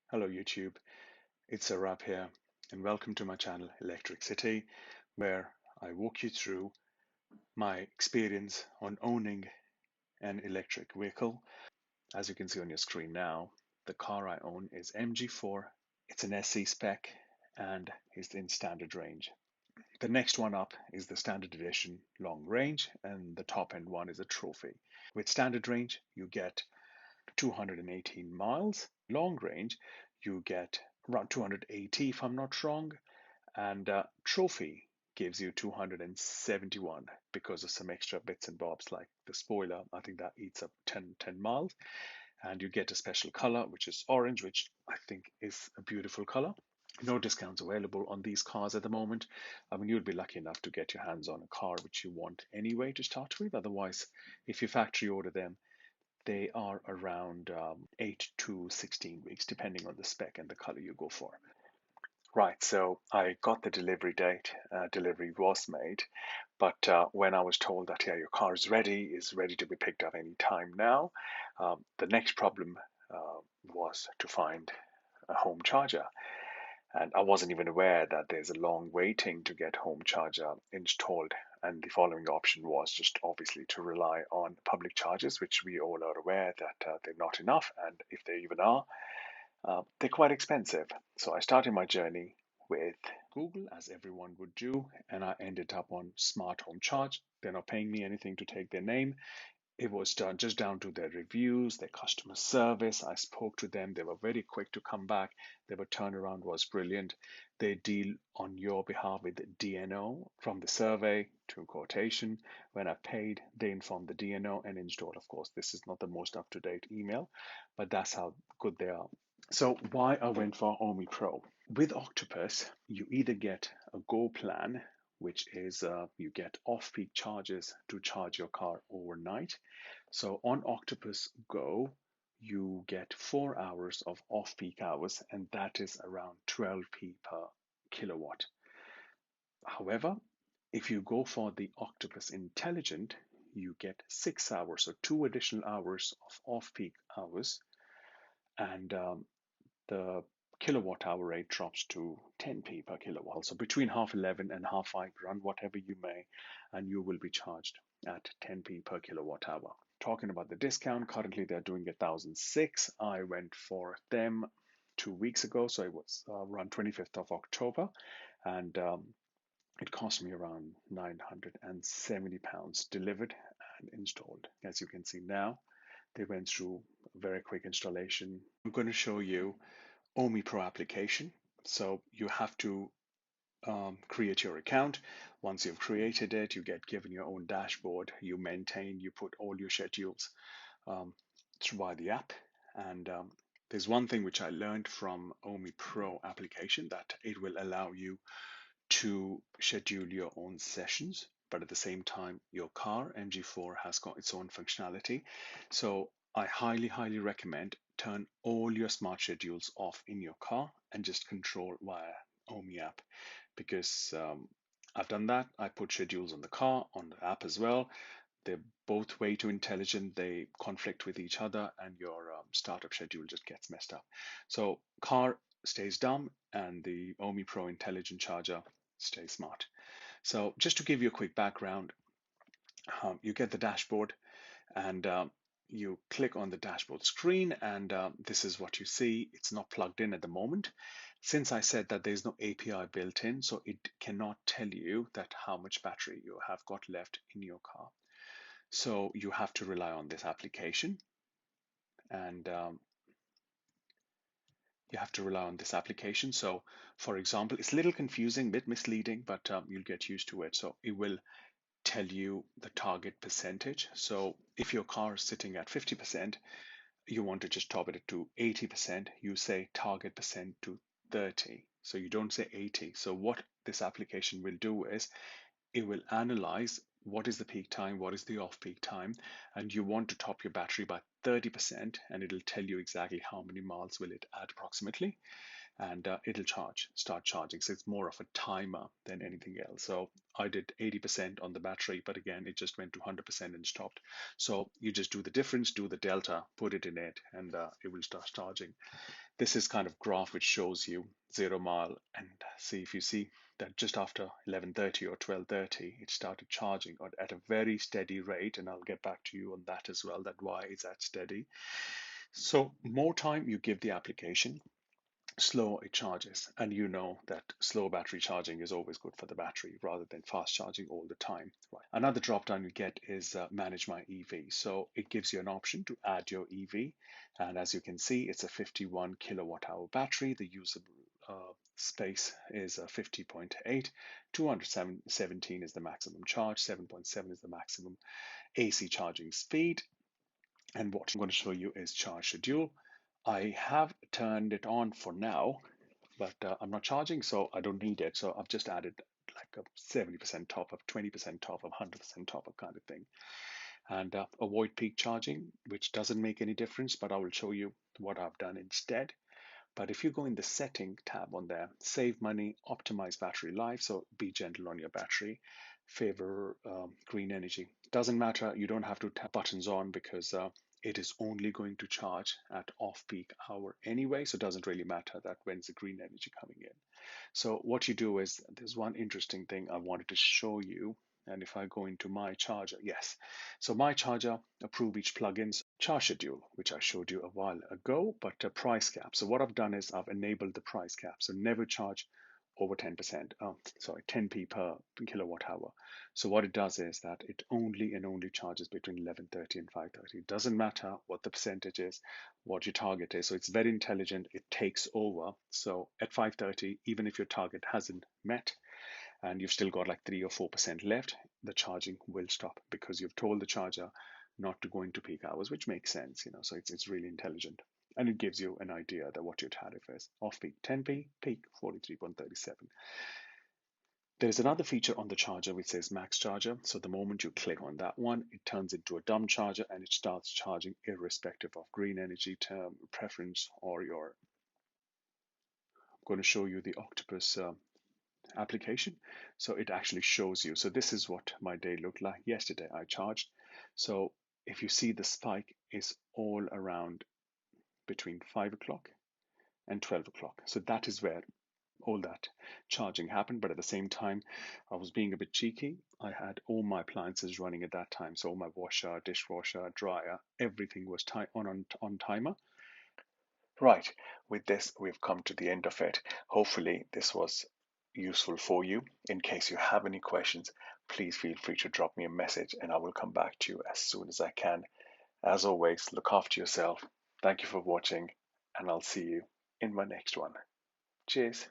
Hello YouTube, it's Arab here and welcome to my channel Electric City, where I walk you through my experience on owning an electric vehicle. As you can see on your screen now, the car I own is MG4. It's an SC spec and is in standard range. The next one up is the standard edition long range, and the top end one is a trophy. With standard range, you get 218 miles. Long range, you get around 280 if I'm not wrong, and trophy gives you 271 because of some extra bits and bobs like the spoiler. I think that eats up 10 miles, and you get a special color which is orange, which I think is a beautiful color. No discounts available on these cars at the moment. I mean, you'd be lucky enough to get your hands on a car which you want anyway to start with. Otherwise, if you factory order them, they are around 8 to 16 weeks, depending on the spec and the color you go for. Right, so I got the delivery date. Delivery was made, but when I was told that, yeah, your car is ready to be picked up any time now, the next problem was to find a home charger. And I wasn't even aware that there's a long waiting to get home charger installed. And the following option was just obviously to rely on public chargers, which we all are aware that they're not enough. And if they even are, they're quite expensive. So I started my journey with Google, as everyone would do, and I ended up on Smart Home Charge. They're not paying me anything to take their name. It was done just down to their reviews, their customer service. I spoke to them. They were very quick to come back. Their turnaround was brilliant. They deal on your behalf with the DNO from the survey to quotation. When I paid, they informed the DNO and installed. Of course, this is not the most up-to-date email, but that's how good they are. So why I went for Ohme Pro? With Octopus, you either get a Go plan, which is you get off-peak charges to charge your car overnight. So on Octopus Go, you get 4 hours of off-peak hours, and that is around 12p per kilowatt. However, if you go for the Octopus Intelligent, you get 6 hours, so 2 additional hours of off-peak hours, and the kilowatt hour rate drops to 10p per kilowatt. So between half 11 and half 5, run whatever you may, and you will be charged at 10p per kilowatt hour. Talking about the discount, currently they're doing 1,006. I went for them 2 weeks ago, so it was around 25th of October, and it cost me around £970 delivered and installed. As you can see now, they went through a very quick installation. I'm going to show you Ohme Pro application. So you have to create your account. Once you've created it, you get given your own dashboard. You maintain, you put all your schedules through by the app. And there's one thing which I learned from Ohme Pro application, that it will allow you to schedule your own sessions, but at the same time, your car, MG4, has got its own functionality. So I highly recommend turn all your smart schedules off in your car and just control via Ohme app, because I've done that. I put schedules on the car, on the app as well. They're both way too intelligent. They conflict with each other, and your startup schedule just gets messed up. So car stays dumb, and the Ohme Pro intelligent charger stays smart. So just to give you a quick background, you get the dashboard, and you click on the dashboard screen, and this is what you see. It's not plugged in at the moment. Since I said that there's no API built in, so it cannot tell you that how much battery you have got left in your car. So you have to rely on this application, and you have to rely on this application. So for example, it's a little confusing, a bit misleading, but you'll get used to it. So it will tell you the target percentage. So if your car is sitting at 50%, you want to just top it to 80%, you say target percent to 30. So you don't say 80. So what this application will do is it will analyze what is the peak time, what is the off-peak time, and you want to top your battery by 30%, and it'll tell you exactly how many miles will it add approximately, and it'll start charging. So it's more of a timer than anything else. So I did 80% on the battery, but again, it just went to 100% and stopped. So you just do the difference, do the delta, put it in it, and it will start charging. This is kind of graph which shows you 0 mile, and see if you see that just after 11:30 or 12:30 it started charging at a very steady rate, and I'll get back to you on that as well, that why is that steady. So more time you give the application, slower it charges, and you know that slow battery charging is always good for the battery rather than fast charging all the time. Right. Another drop down you get is manage my EV. So it gives you an option to add your EV, and as you can see it's a 51 kilowatt hour battery. The usable space is 50.8, 217 is the maximum charge, 7.7 is the maximum AC charging speed. And what I'm going to show you is charge schedule. I have turned it on for now, but I'm not charging, so I don't need it. So I've just added like a 70% top up, 20% top up, 100% top up kind of thing. And avoid peak charging, which doesn't make any difference, but I will show you what I've done instead. But if you go in the setting tab on there, save money, optimize battery life, so be gentle on your battery, favor green energy. Doesn't matter, you don't have to tap buttons on because it is only going to charge at off-peak hour anyway, so it doesn't really matter that when's the green energy coming in. So what you do is, there's one interesting thing I wanted to show you. And if I go into my charger, yes. So my charger, approve each plugins, charge schedule, which I showed you a while ago, but a price cap. So what I've done is I've enabled the price cap. So never charge over 10%, 10p per kilowatt hour. So what it does is that it only and only charges between 11:30 and 5:30. It doesn't matter what the percentage is, what your target is. So it's very intelligent. It takes over. So at 5:30, even if your target hasn't met and you've still got like 3 or 4% left, the charging will stop because you've told the charger not to go into peak hours, which makes sense, so it's really intelligent. And it gives you an idea that what your tariff is. Off peak 10p, peak 43.37. There's another feature on the charger which says max charger. So the moment you click on that one, it turns into a dumb charger and it starts charging irrespective of green energy term preference or your. I'm going to show you the Octopus application. So it actually shows you. So this is what my day looked like. Yesterday I charged. So if you see the spike is all around between 5 o'clock and 12 o'clock. So that is where all that charging happened. But at the same time, I was being a bit cheeky. I had all my appliances running at that time. So all my washer, dishwasher, dryer, everything was on timer. Right, with this, we've come to the end of it. Hopefully, this was useful for you. In case you have any questions, please feel free to drop me a message and I will come back to you as soon as I can. As always, look after yourself. Thank you for watching, and I'll see you in my next one. Cheers.